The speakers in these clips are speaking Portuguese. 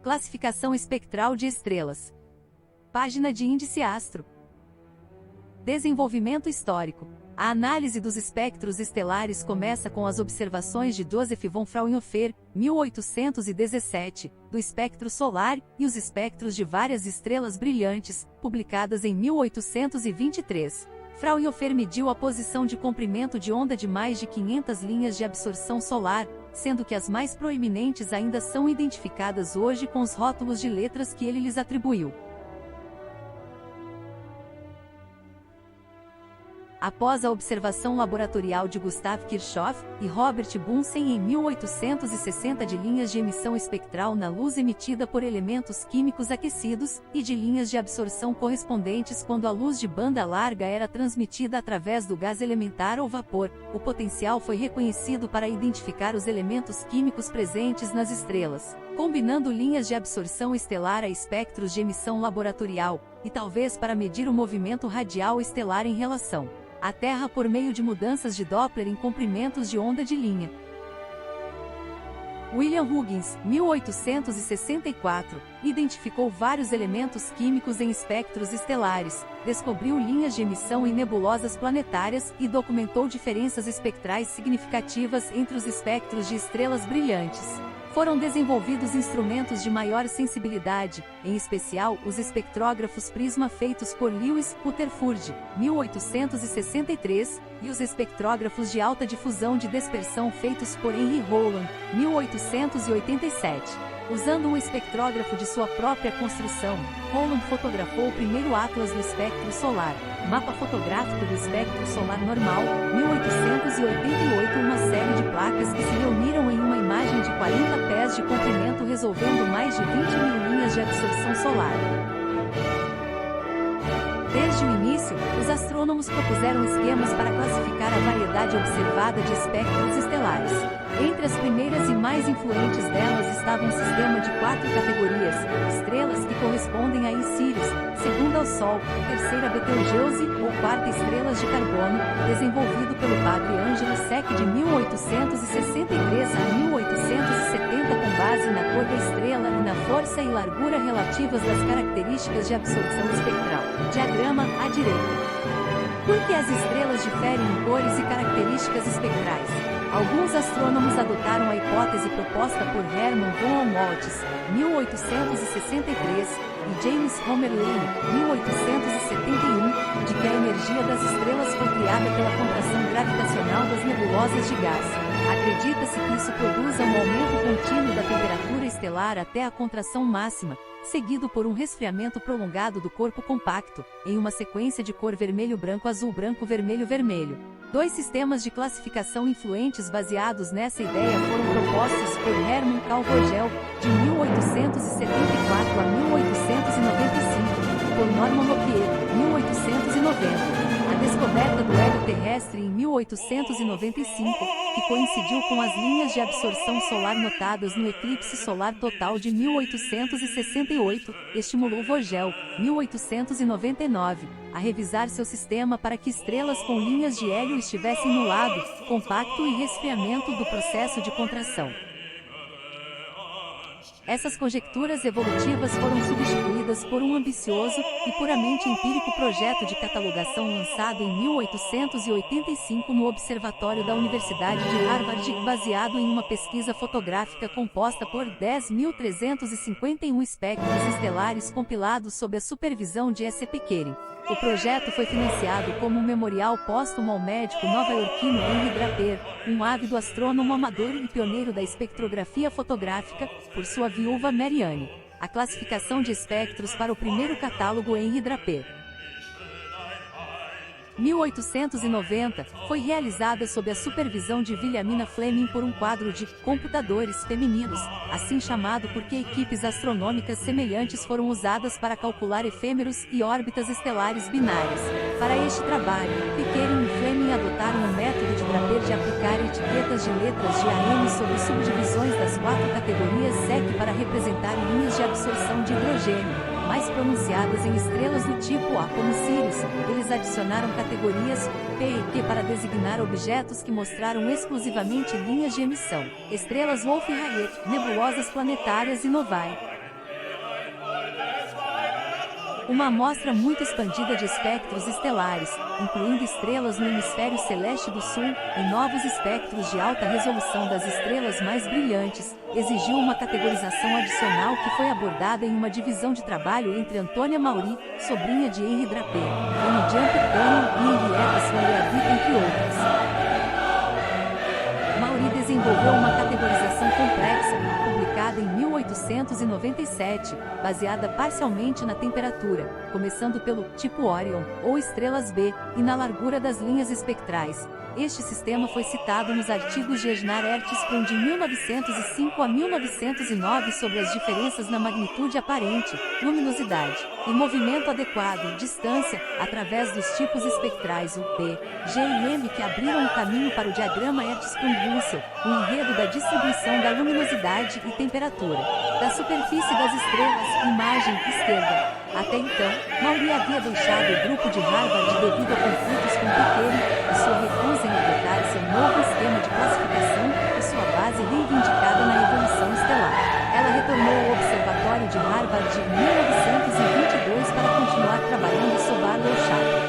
Classificação espectral de estrelas. Página de índice astro. Desenvolvimento histórico. A análise dos espectros estelares começa com as observações de Joseph von Fraunhofer, 1817, do espectro solar e os espectros de várias estrelas brilhantes, publicadas em 1823. Fraunhofer mediu a posição de comprimento de onda de mais de 500 linhas de absorção solar, sendo que as mais proeminentes ainda são identificadas hoje com os rótulos de letras que ele lhes atribuiu. Após a observação laboratorial de Gustav Kirchhoff e Robert Bunsen em 1860 de linhas de emissão espectral na luz emitida por elementos químicos aquecidos, e de linhas de absorção correspondentes quando a luz de banda larga era transmitida através do gás elementar ou vapor, o potencial foi reconhecido para identificar os elementos químicos presentes nas estrelas, combinando linhas de absorção estelar a espectros de emissão laboratorial, e talvez para medir o movimento radial estelar em relação à Terra por meio de mudanças de Doppler em comprimentos de onda de linha. William Huggins, 1864, identificou vários elementos químicos em espectros estelares, descobriu linhas de emissão em nebulosas planetárias e documentou diferenças espectrais significativas entre os espectros de estrelas brilhantes. Foram desenvolvidos instrumentos de maior sensibilidade, em especial os espectrógrafos prisma feitos por Lewis Rutherford, 1863, e os espectrógrafos de alta difusão de dispersão feitos por Henry Rowland, 1887. Usando um espectrógrafo de sua própria construção, Rowland fotografou o primeiro atlas do espectro solar, mapa fotográfico do espectro solar normal, 1888, uma série de placas que se reuniram em uma imagem de 40 pés de comprimento resolvendo mais de 20.000 linhas de absorção solar. Desde o início, os astrônomos propuseram esquemas para classificar a variedade observada de espectros estelares. Entre as primeiras e mais influentes delas estava um sistema de 4 categorias: estrelas que correspondem a Sirius, segunda ao Sol, terceira Betelgeuse ou quarta estrelas de carbono, desenvolvido pelo padre Angelo Sec de 1863 a 1870 com base na cor da estrela e na força e largura relativas das características de absorção espectral. Diagrama à direita. Por que as estrelas diferem em cores e características espectrais? Alguns astrônomos adotaram a hipótese proposta por Hermann von Helmholtz, 1863, e James Homer Lane, 1871, de que a energia das estrelas foi criada pela contração gravitacional das nebulosas de gás. Acredita-se que isso produza um aumento contínuo da temperatura estelar até a contração máxima, seguido por um resfriamento prolongado do corpo compacto, em uma sequência de cor vermelho-branco-azul, branco-vermelho-vermelho. 2 sistemas de classificação influentes baseados nessa ideia foram propostos por Hermann Karl Vogel, de 1874 a 1895, e por Norman Lockyer, 1890. A descoberta do hélio terrestre em 1895, que coincidiu com as linhas de absorção solar notadas no eclipse solar total de 1868, estimulou Vogel, 1899, a revisar seu sistema para que estrelas com linhas de hélio estivessem no lado compacto e resfriamento do processo de contração. Essas conjecturas evolutivas foram substituídas por um ambicioso e puramente empírico projeto de catalogação lançado em 1885 no Observatório da Universidade de Harvard, baseado em uma pesquisa fotográfica composta por 10.351 espectros estelares compilados sob a supervisão de S. Pickering. O projeto foi financiado como um memorial póstumo ao médico nova-iorquino Henry Draper, um ávido astrônomo amador e pioneiro da espectrografia fotográfica, por sua viúva Mary Anne. A classificação de espectros para o primeiro catálogo Henry Draper, 1890, foi realizada sob a supervisão de Williamina Fleming por um quadro de computadores femininos, assim chamado porque equipes astronômicas semelhantes foram usadas para calcular efêmeros e órbitas estelares binárias. Para este trabalho, Pickering e Fleming adotaram o método de Draper de aplicar etiquetas de letras de AM sobre subdivisões das 4 categorias SEC para representar linhas de absorção de hidrogênio, mais pronunciadas em estrelas do tipo A como Sirius. Eles adicionaram categorias P e Q para designar objetos que mostraram exclusivamente linhas de emissão, estrelas Wolf-Rayet, nebulosas planetárias e novae. Uma amostra muito expandida de espectros estelares, incluindo estrelas no hemisfério celeste do sul, e novos espectros de alta resolução das estrelas mais brilhantes, exigiu uma categorização adicional que foi abordada em uma divisão de trabalho entre Antônia Maury, sobrinha de Henri Draper, Anne Jumper Cannon e Henrietta Swan Leavitt, entre outros. Maury desenvolveu uma categorização complexa, publicada em 1897, baseada parcialmente na temperatura, começando pelo tipo Orion, ou estrelas B, e na largura das linhas espectrais. Este sistema foi citado nos artigos de Egnard Ertesprung de 1905 a 1909 sobre as diferenças na magnitude aparente, luminosidade, e movimento adequado, distância, através dos tipos espectrais U, P, G e M que abriram o caminho para o diagrama Ertesprung-Russell, o enredo da distribuição da luminosidade e temperatura, da superfície das estrelas, imagem esquerda. Até então, Maury havia deixado o grupo de Harvard devido a conflitos com Piquet e sua recusa em adotar seu novo esquema de classificação e sua base reivindicada na evolução estelar. Ela retornou ao Observatório de Harvard em 1922 para continuar trabalhando sob Arlo Chaplin.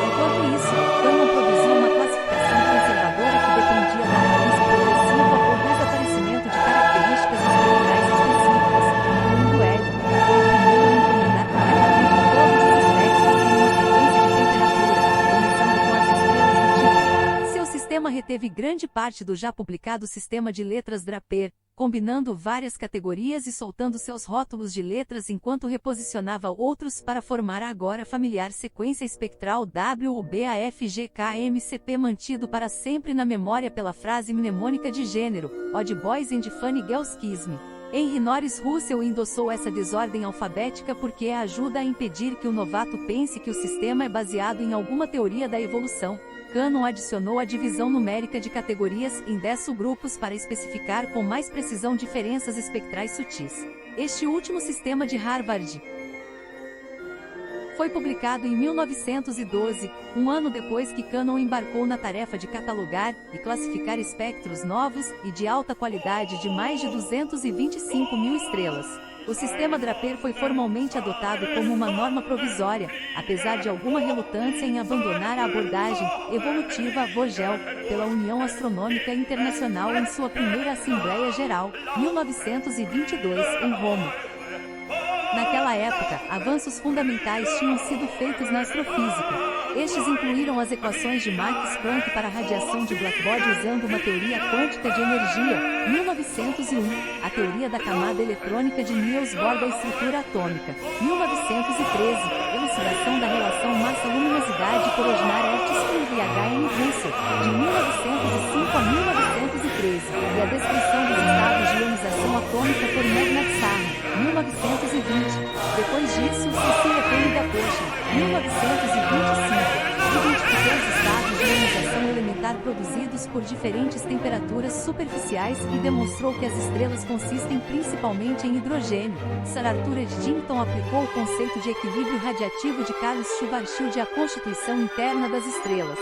Enquanto isso, Cannon produziu uma classificação conservadora que dependia da análise progressiva ou desaparecimento de características espectrais específicas, incluindo L. Foi o primeiro a encomendar corretamente todos os espectros em uma frequência de temperatura, começando com as estrelas do tipo. Seu sistema reteve grande parte do já publicado sistema de letras Draper, combinando várias categorias e soltando seus rótulos de letras enquanto reposicionava outros para formar a agora familiar sequência espectral WUBAFGKMCP, mantido para sempre na memória pela frase mnemônica de gênero, Odd Boys and Funny Girls Kiss Me. Henry Norris Russell endossou essa desordem alfabética porque a ajuda a impedir que o novato pense que o sistema é baseado em alguma teoria da evolução. Cannon adicionou a divisão numérica de categorias em 10 subgrupos para especificar com mais precisão diferenças espectrais sutis. Este último sistema de Harvard foi publicado em 1912, um ano depois que Cannon embarcou na tarefa de catalogar e classificar espectros novos e de alta qualidade de mais de 225 mil estrelas. O sistema Draper foi formalmente adotado como uma norma provisória, apesar de alguma relutância em abandonar a abordagem evolutiva Vogel pela União Astronômica Internacional em sua primeira Assembleia Geral, 1922, em Roma. Naquela época, avanços fundamentais tinham sido feitos na astrofísica. Estes incluíram as equações de Max Planck para a radiação de blackbody usando uma teoria quântica de energia, 1901, a teoria da camada eletrônica de Niels Bohr da estrutura atômica, 1913, elucidação da relação massa-luminosidade por Egnard Ertesprung e H.M. Russell, de 1905 a 1913, e a descrição dos estados de ionização atômica por Magnat Sarra, 1920. Depois disso, Cecilia Penny da Poche, 1925, identificou os estados de ionização elementar produzidos por diferentes temperaturas superficiais e demonstrou que as estrelas consistem principalmente em hidrogênio. Sir Arthur Eddington aplicou o conceito de equilíbrio radiativo de Carlos Schwarzschild à constituição interna das estrelas.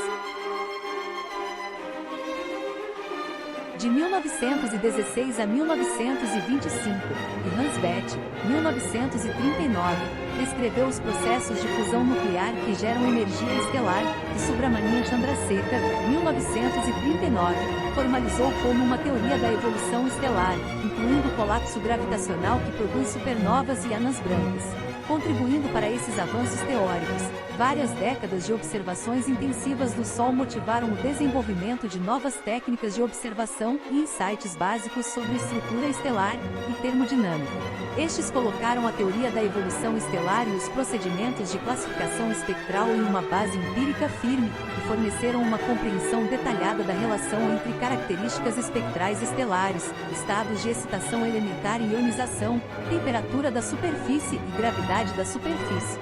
De 1916 a 1925, e Hans Bethe, 1939, descreveu os processos de fusão nuclear que geram energia estelar, e Subrahmanian Chandrasekhar, 1939, formalizou como uma teoria da evolução estelar, incluindo o colapso gravitacional que produz supernovas e anãs brancas. Contribuindo para esses avanços teóricos, várias décadas de observações intensivas do Sol motivaram o desenvolvimento de novas técnicas de observação e insights básicos sobre estrutura estelar e termodinâmica. Estes colocaram a teoria da evolução estelar e os procedimentos de classificação espectral em uma base empírica firme, e forneceram uma compreensão detalhada da relação entre características espectrais estelares, estados de excitação elementar e ionização, temperatura da superfície e gravidade da superfície.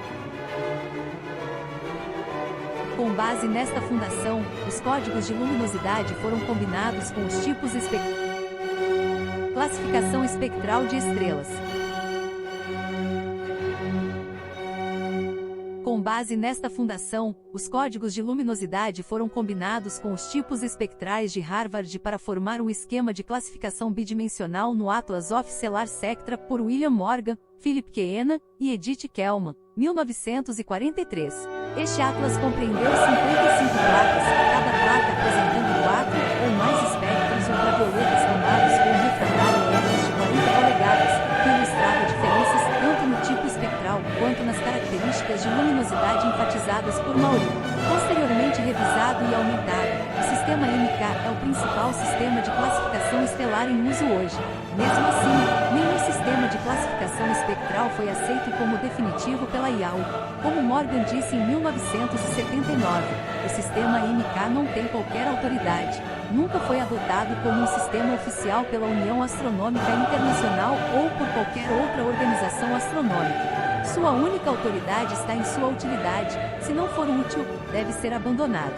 Com base nesta fundação, os códigos de luminosidade foram combinados com os tipos classificação espectral de estrelas. Com base nesta fundação, os códigos de luminosidade foram combinados com os tipos espectrais de Harvard para formar um esquema de classificação bidimensional no Atlas of Stellar Spectra por William Morgan, Philip Keena e Edith Kellman, 1943. Este atlas compreendeu 55 placas, cada placa apresentando 4 ou mais espectros ultravioletas tomados com um refratário lentes de 40 polegadas, que ilustrava diferenças tanto no tipo espectral quanto nas características de luminosidade enfatizadas por Maury. Posteriormente revisado e aumentado, o sistema MK é o principal sistema de classificação estelar em uso hoje. Mesmo assim, nenhum sistema de classificação espectral foi aceito como definitivo pela IAU. Como Morgan disse em 1979, o sistema MK não tem qualquer autoridade. Nunca foi adotado como um sistema oficial pela União Astronômica Internacional ou por qualquer outra organização astronômica. Sua única autoridade está em sua utilidade. Se não for útil, deve ser abandonado.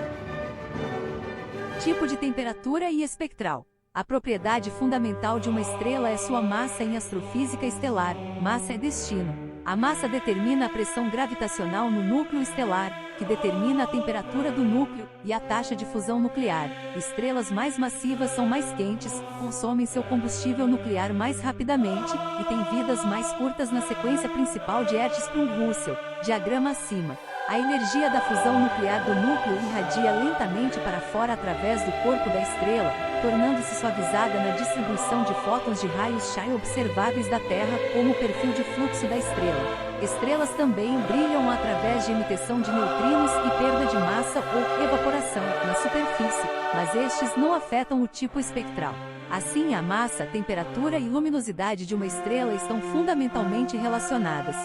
Tipo de temperatura e espectral. A propriedade fundamental de uma estrela é sua massa em astrofísica estelar. Massa é destino. A massa determina a pressão gravitacional no núcleo estelar, que determina a temperatura do núcleo, e a taxa de fusão nuclear. Estrelas mais massivas são mais quentes, consomem seu combustível nuclear mais rapidamente, e têm vidas mais curtas na sequência principal de Hertzsprung-Russell, diagrama acima. A energia da fusão nuclear do núcleo irradia lentamente para fora através do corpo da estrela, tornando-se suavizada na distribuição de fótons de raios-X observáveis da Terra, como o perfil de fluxo da estrela. Estrelas também brilham através de emissão de neutrinos e perda de massa ou evaporação na superfície, mas estes não afetam o tipo espectral. Assim, a massa, temperatura e luminosidade de uma estrela estão fundamentalmente relacionadas.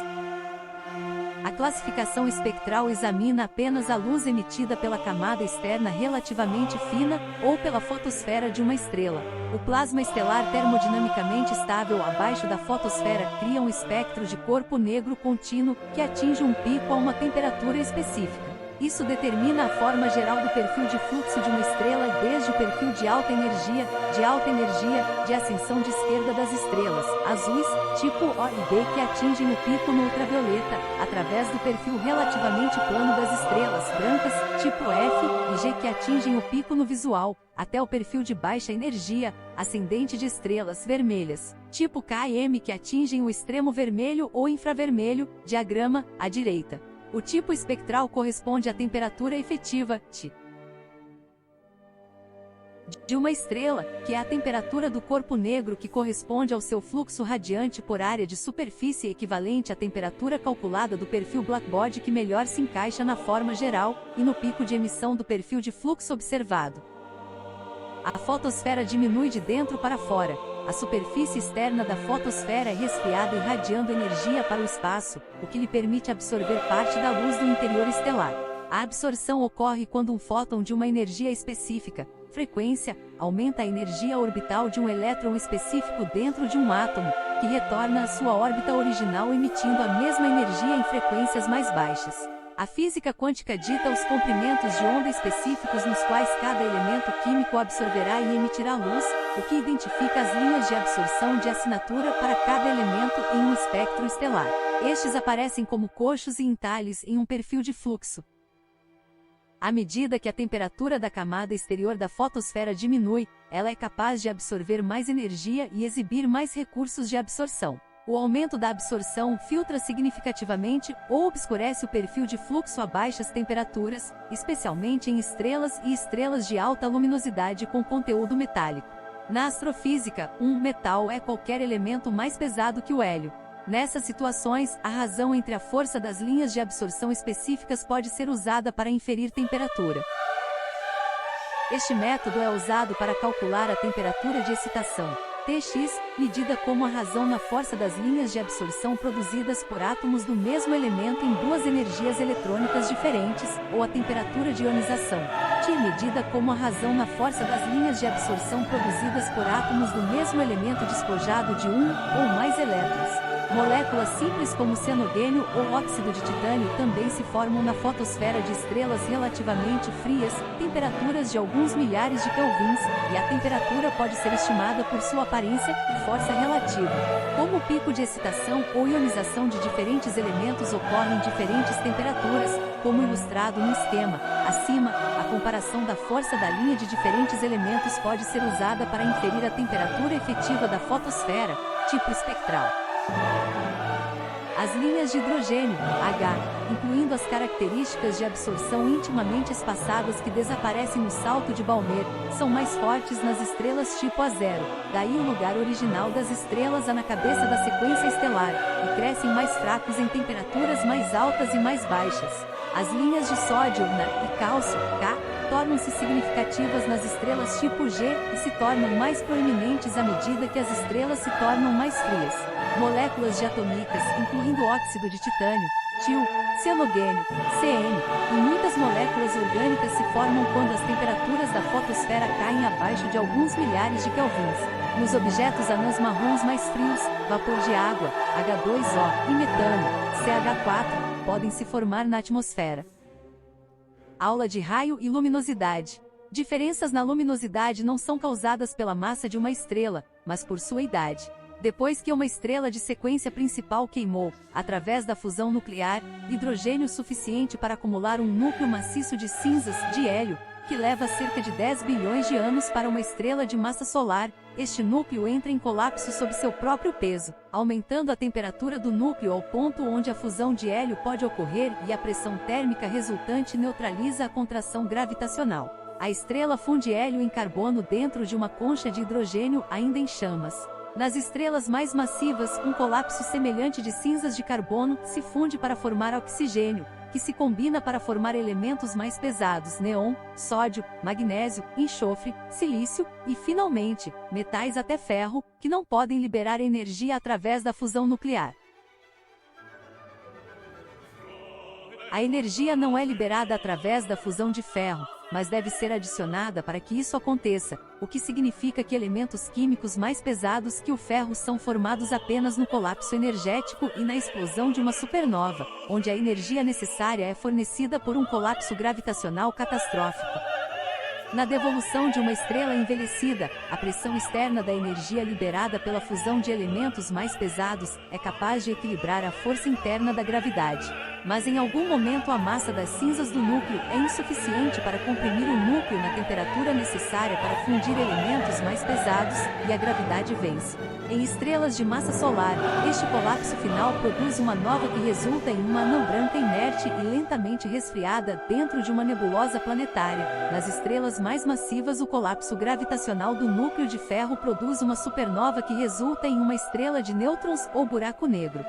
A classificação espectral examina apenas a luz emitida pela camada externa relativamente fina, ou pela fotosfera de uma estrela. O plasma estelar termodinamicamente estável abaixo da fotosfera cria um espectro de corpo negro contínuo, que atinge um pico a uma temperatura específica. Isso determina a forma geral do perfil de fluxo de uma estrela desde o perfil de alta energia, de ascensão de esquerda das estrelas, azuis, tipo O e B que atingem o pico no ultravioleta, através do perfil relativamente plano das estrelas brancas, tipo F e G que atingem o pico no visual, até o perfil de baixa energia, ascendente de estrelas vermelhas, tipo K e M que atingem o extremo vermelho ou infravermelho, diagrama, à direita. O tipo espectral corresponde à temperatura efetiva, T, de uma estrela, que é a temperatura do corpo negro que corresponde ao seu fluxo radiante por área de superfície equivalente à temperatura calculada do perfil Blackbody que melhor se encaixa na forma geral, e no pico de emissão do perfil de fluxo observado. A fotosfera diminui de dentro para fora. A superfície externa da fotosfera é resfriada irradiando energia para o espaço, o que lhe permite absorver parte da luz do interior estelar. A absorção ocorre quando um fóton de uma energia específica, frequência, aumenta a energia orbital de um elétron específico dentro de um átomo, que retorna à sua órbita original emitindo a mesma energia em frequências mais baixas. A física quântica dita os comprimentos de onda específicos nos quais cada elemento químico absorverá e emitirá luz, o que identifica as linhas de absorção de assinatura para cada elemento em um espectro estelar. Estes aparecem como coxos e entalhes em um perfil de fluxo. À medida que a temperatura da camada exterior da fotosfera diminui, ela é capaz de absorver mais energia e exibir mais recursos de absorção. O aumento da absorção filtra significativamente ou obscurece o perfil de fluxo a baixas temperaturas, especialmente em estrelas e estrelas de alta luminosidade com conteúdo metálico. Na astrofísica, um metal é qualquer elemento mais pesado que o hélio. Nessas situações, a razão entre a força das linhas de absorção específicas pode ser usada para inferir temperatura. Este método é usado para calcular a temperatura de excitação. Tx, medida como a razão na força das linhas de absorção produzidas por átomos do mesmo elemento em duas energias eletrônicas diferentes, ou a temperatura de ionização. T, medida como a razão na força das linhas de absorção produzidas por átomos do mesmo elemento despojado de um ou mais elétrons. Moléculas simples como cianogênio ou óxido de titânio também se formam na fotosfera de estrelas relativamente frias, temperaturas de alguns milhares de kelvins, e a temperatura pode ser estimada por sua aparência e força relativa. Como o pico de excitação ou ionização de diferentes elementos ocorre em diferentes temperaturas, como ilustrado no esquema acima, a comparação da força da linha de diferentes elementos pode ser usada para inferir a temperatura efetiva da fotosfera, tipo espectral. As linhas de hidrogênio, H, incluindo as características de absorção intimamente espaçadas que desaparecem no salto de Balmer, são mais fortes nas estrelas tipo A0, daí o lugar original das estrelas A na cabeça da sequência estelar, e crescem mais fracos em temperaturas mais altas e mais baixas. As linhas de sódio, Na, e cálcio, K, tornam-se significativas nas estrelas tipo G e se tornam mais proeminentes à medida que as estrelas se tornam mais frias. Moléculas diatômicas, incluindo óxido de titânio, TiO, cianogênio, CN, e muitas moléculas orgânicas se formam quando as temperaturas da fotosfera caem abaixo de alguns milhares de kelvins. Nos objetos anãs marrons mais frios, vapor de água, H2O, e metano, CH4, podem se formar na atmosfera. Aula de raio e luminosidade. Diferenças na luminosidade não são causadas pela massa de uma estrela, mas por sua idade. Depois que uma estrela de sequência principal queimou, através da fusão nuclear, hidrogênio suficiente para acumular um núcleo maciço de cinzas, de hélio, que leva cerca de 10 bilhões de anos para uma estrela de massa solar, este núcleo entra em colapso sob seu próprio peso, aumentando a temperatura do núcleo ao ponto onde a fusão de hélio pode ocorrer e a pressão térmica resultante neutraliza a contração gravitacional. A estrela funde hélio em carbono dentro de uma concha de hidrogênio ainda em chamas. Nas estrelas mais massivas, um colapso semelhante de cinzas de carbono se funde para formar oxigênio, que se combina para formar elementos mais pesados, neon, sódio, magnésio, enxofre, silício, e finalmente, metais até ferro, que não podem liberar energia através da fusão nuclear. A energia não é liberada através da fusão de ferro, mas deve ser adicionada para que isso aconteça, o que significa que elementos químicos mais pesados que o ferro são formados apenas no colapso energético e na explosão de uma supernova, onde a energia necessária é fornecida por um colapso gravitacional catastrófico. Na devolução de uma estrela envelhecida, a pressão externa da energia liberada pela fusão de elementos mais pesados é capaz de equilibrar a força interna da gravidade. Mas em algum momento a massa das cinzas do núcleo é insuficiente para comprimir o núcleo na temperatura necessária para fundir elementos mais pesados, e a gravidade vence. Em estrelas de massa solar, este colapso final produz uma nova que resulta em uma anã branca inerte e lentamente resfriada dentro de uma nebulosa planetária. Nas estrelas mais massivas, o colapso gravitacional do núcleo de ferro produz uma supernova que resulta em uma estrela de nêutrons ou buraco negro.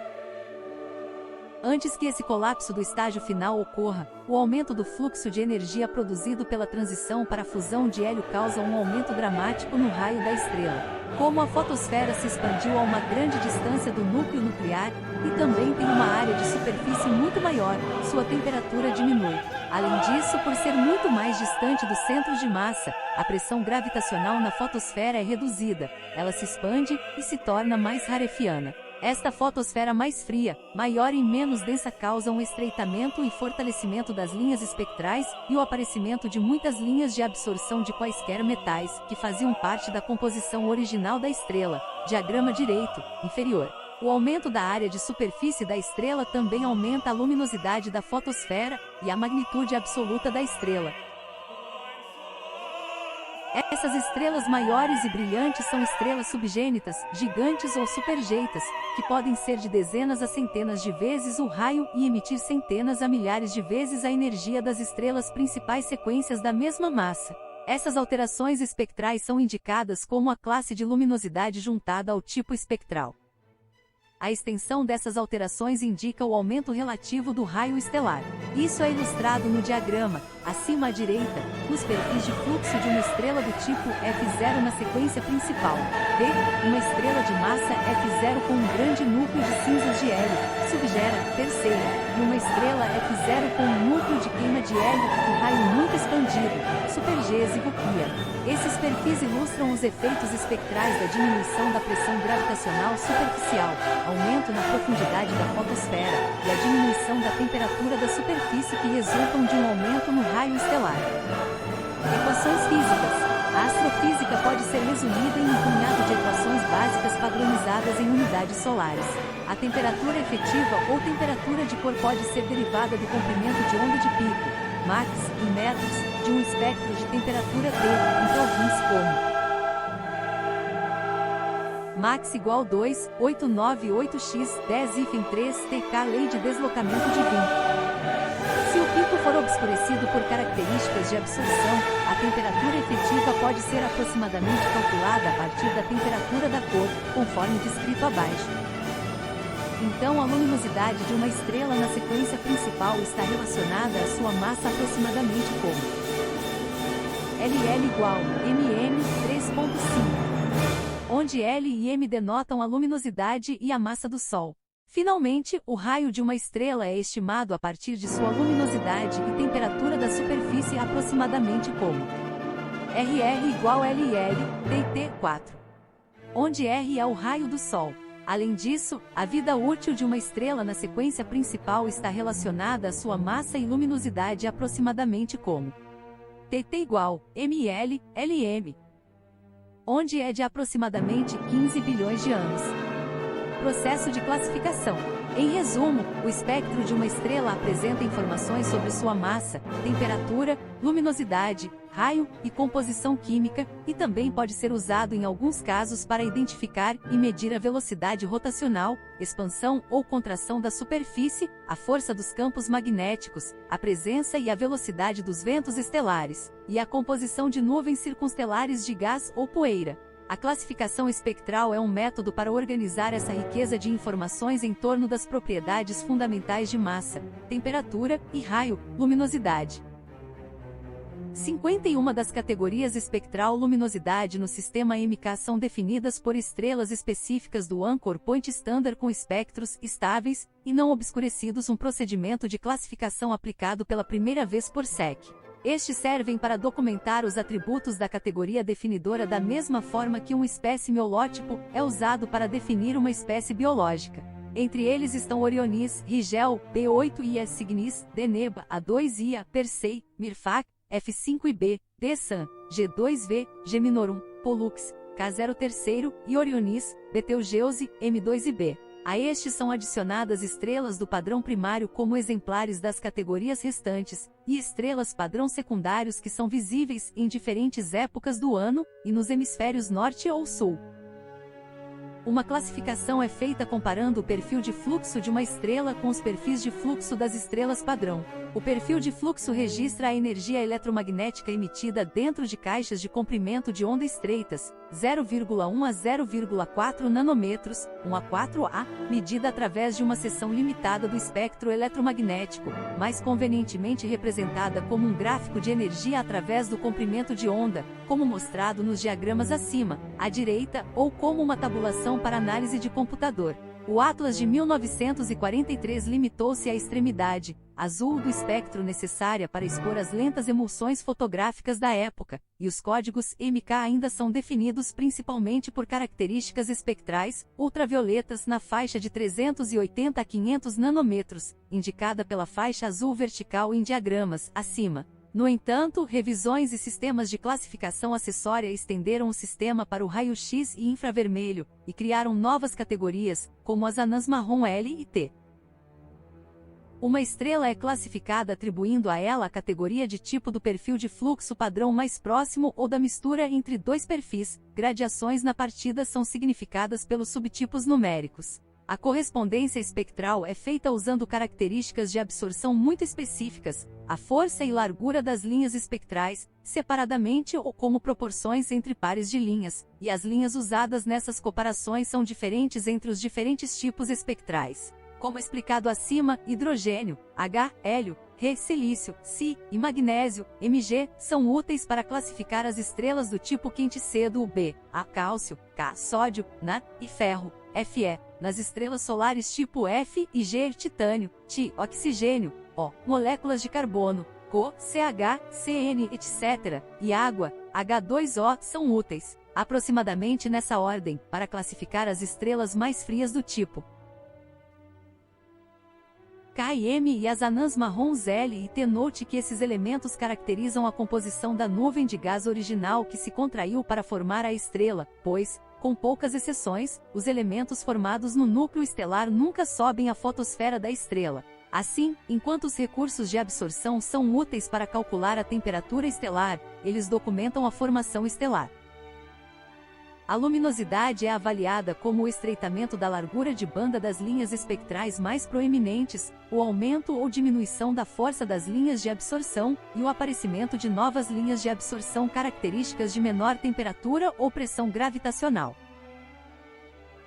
Antes que esse colapso do estágio final ocorra, o aumento do fluxo de energia produzido pela transição para a fusão de hélio causa um aumento dramático no raio da estrela. Como a fotosfera se expandiu a uma grande distância do núcleo nuclear, e também tem uma área de superfície muito maior, sua temperatura diminui. Além disso, por ser muito mais distante do centro de massa, a pressão gravitacional na fotosfera é reduzida, ela se expande e se torna mais rarefiana. Esta fotosfera mais fria, maior e menos densa causa um estreitamento e fortalecimento das linhas espectrais e o aparecimento de muitas linhas de absorção de quaisquer metais que faziam parte da composição original da estrela. Diagrama direito, inferior. O aumento da área de superfície da estrela também aumenta a luminosidade da fotosfera e a magnitude absoluta da estrela. Essas estrelas maiores e brilhantes são estrelas subgênitas, gigantes ou superjeitas, que podem ser de dezenas a centenas de vezes o raio e emitir centenas a milhares de vezes a energia das estrelas principais sequências da mesma massa. Essas alterações espectrais são indicadas como a classe de luminosidade juntada ao tipo espectral. A extensão dessas alterações indica o aumento relativo do raio estelar. Isso é ilustrado no diagrama, acima à direita, nos perfis de fluxo de uma estrela do tipo F0 na sequência principal. V, uma estrela de massa F0 com um grande núcleo de cinzas de hélio, subgera, terceira, e uma estrela F0 com um núcleo de queima de hélio e raio muito expandido, supergêsigo, IA. Esses perfis ilustram os efeitos espectrais da diminuição da pressão gravitacional superficial, aumento na profundidade da fotosfera, e a diminuição da temperatura da superfície que resultam de um aumento no raio estelar. Equações físicas. A astrofísica pode ser resumida em um punhado de equações básicas padronizadas em unidades solares. A temperatura efetiva ou temperatura de cor pode ser derivada do comprimento de onda de pico, Max, em metros, de um espectro de temperatura T, em kelvins como Max igual 2,898x10-3 TK Lei de deslocamento de Wien. Se o pico for obscurecido por características de absorção, a temperatura efetiva pode ser aproximadamente calculada a partir da temperatura da cor, conforme descrito abaixo. Então a luminosidade de uma estrela na sequência principal está relacionada à sua massa aproximadamente como LL igual MM 3.5, onde L e M denotam a luminosidade e a massa do Sol. Finalmente, o raio de uma estrela é estimado a partir de sua luminosidade e temperatura da superfície aproximadamente como RR igual LL, TT 4, onde R é o raio do Sol. Além disso, a vida útil de uma estrela na sequência principal está relacionada à sua massa e luminosidade aproximadamente como TT igual ML, LM, onde é de aproximadamente 15 bilhões de anos. Processo de classificação. Em resumo, o espectro de uma estrela apresenta informações sobre sua massa, temperatura, luminosidade, raio e composição química, e também pode ser usado em alguns casos para identificar e medir a velocidade rotacional, expansão ou contração da superfície, a força dos campos magnéticos, a presença e a velocidade dos ventos estelares, e a composição de nuvens circunstelares de gás ou poeira. A classificação espectral é um método para organizar essa riqueza de informações em torno das propriedades fundamentais de massa, temperatura e raio, luminosidade. 51 das categorias espectral luminosidade no sistema MK são definidas por estrelas específicas do Anchor Point Standard com espectros estáveis e não obscurecidos, um procedimento de classificação aplicado pela primeira vez por SEC. Estes servem para documentar os atributos da categoria definidora da mesma forma que um espécime holótipo é usado para definir uma espécie biológica. Entre eles estão Orionis, Rigel, B8ia Cygnis, Deneba, A2ia, Persei, Mirfac, F5ib, Desan, G2v, Geminorum, Pollux, K0 terceiro e Orionis, Betelgeuse, M2ib. A estes são adicionadas estrelas do padrão primário como exemplares das categorias restantes, e estrelas padrão secundários que são visíveis em diferentes épocas do ano, e nos hemisférios norte ou sul. Uma classificação é feita comparando o perfil de fluxo de uma estrela com os perfis de fluxo das estrelas padrão. O perfil de fluxo registra a energia eletromagnética emitida dentro de caixas de comprimento de onda estreitas, 0,1 a 0,4 nanômetros, 1 a 4A, medida através de uma seção limitada do espectro eletromagnético, mais convenientemente representada como um gráfico de energia através do comprimento de onda, como mostrado nos diagramas acima, à direita, ou como uma tabulação para análise de computador. O Atlas de 1943 limitou-se à extremidade azul do espectro necessária para expor as lentas emulsões fotográficas da época, e os códigos MK ainda são definidos principalmente por características espectrais ultravioletas na faixa de 380 a 500 nanômetros, indicada pela faixa azul vertical em diagramas acima. No entanto, revisões e sistemas de classificação acessória estenderam o sistema para o raio-x e infravermelho, e criaram novas categorias, como as anãs marrom L e T. Uma estrela é classificada atribuindo a ela a categoria de tipo do perfil de fluxo padrão mais próximo ou da mistura entre dois perfis. Gradações na partida são significadas pelos subtipos numéricos. A correspondência espectral é feita usando características de absorção muito específicas, a força e largura das linhas espectrais, separadamente ou como proporções entre pares de linhas, e as linhas usadas nessas comparações são diferentes entre os diferentes tipos espectrais. Como explicado acima, hidrogênio, H, hélio, He, silício, Si e magnésio, Mg, são úteis para classificar as estrelas do tipo quente C do B, A, cálcio, K, sódio, Na e ferro, Fe, nas estrelas solares tipo F e G, titânio, Ti, oxigênio, O, moléculas de carbono, Co, CH, CN, etc., e água, H2O, são úteis, aproximadamente nessa ordem, para classificar as estrelas mais frias do tipo K e M e as anãs marrons L e T. Note que esses elementos caracterizam a composição da nuvem de gás original que se contraiu para formar a estrela, pois, com poucas exceções, os elementos formados no núcleo estelar nunca sobem à fotosfera da estrela. Assim, enquanto os recursos de absorção são úteis para calcular a temperatura estelar, eles documentam a formação estelar. A luminosidade é avaliada como o estreitamento da largura de banda das linhas espectrais mais proeminentes, o aumento ou diminuição da força das linhas de absorção, e o aparecimento de novas linhas de absorção características de menor temperatura ou pressão gravitacional.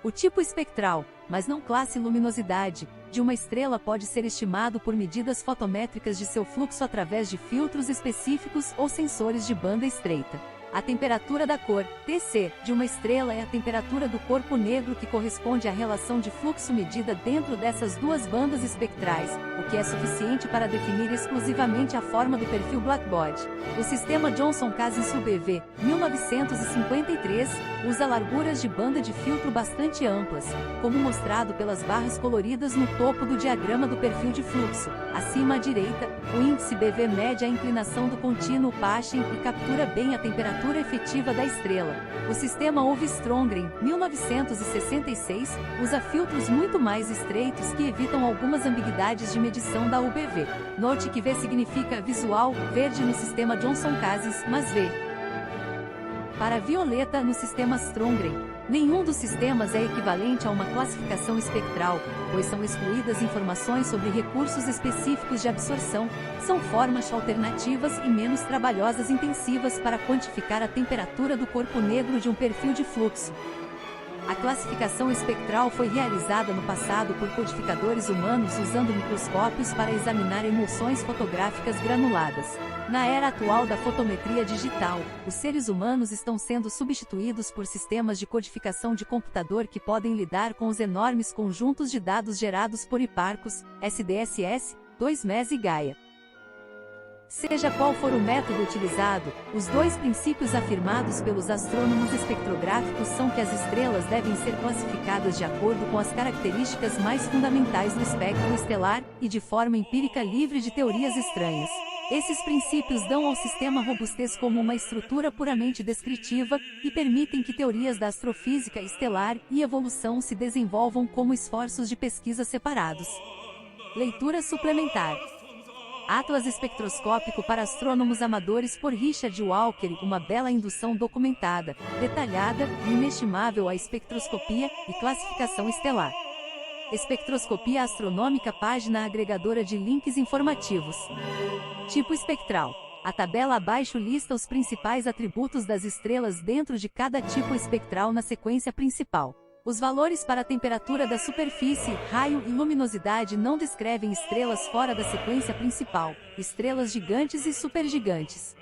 O tipo espectral, mas não classe luminosidade, de uma estrela pode ser estimado por medidas fotométricas de seu fluxo através de filtros específicos ou sensores de banda estreita. A temperatura da cor, Tc, de uma estrela é a temperatura do corpo negro que corresponde à relação de fluxo medida dentro dessas duas bandas espectrais, o que é suficiente para definir exclusivamente a forma do perfil Blackbody. O sistema Johnson-Cousins UBV, 1953, usa larguras de banda de filtro bastante amplas, como mostrado pelas barras coloridas no topo do diagrama do perfil de fluxo. Acima à direita, o índice BV mede a inclinação do contínuo Paschen e captura bem a temperatura efetiva da estrela. O sistema Ovströmgren, 1966, usa filtros muito mais estreitos que evitam algumas ambiguidades de medição da UBV. Note que V significa visual, verde no sistema Johnson-Cousins, mas V para violeta no sistema Strömgren. Nenhum dos sistemas é equivalente a uma classificação espectral, pois são excluídas informações sobre recursos específicos de absorção, são formas alternativas e menos trabalhosas intensivas para quantificar a temperatura do corpo negro de um perfil de fluxo. A classificação espectral foi realizada no passado por codificadores humanos usando microscópios para examinar emulsões fotográficas granuladas. Na era atual da fotometria digital, os seres humanos estão sendo substituídos por sistemas de codificação de computador que podem lidar com os enormes conjuntos de dados gerados por hiparcos, SDSS, 2MES e Gaia. Seja qual for o método utilizado, os dois princípios afirmados pelos astrônomos espectrográficos são que as estrelas devem ser classificadas de acordo com as características mais fundamentais do espectro estelar, e de forma empírica livre de teorias estranhas. Esses princípios dão ao sistema robustez como uma estrutura puramente descritiva, e permitem que teorias da astrofísica estelar e evolução se desenvolvam como esforços de pesquisa separados. Leitura suplementar. Atlas espectroscópico para astrônomos amadores por Richard Walker, uma bela indução documentada, detalhada e inestimável à espectroscopia e classificação estelar. Espectroscopia astronômica, página agregadora de links informativos. Tipo espectral. A tabela abaixo lista os principais atributos das estrelas dentro de cada tipo espectral na sequência principal. Os valores para a temperatura da superfície, raio e luminosidade não descrevem estrelas fora da sequência principal, estrelas gigantes e supergigantes.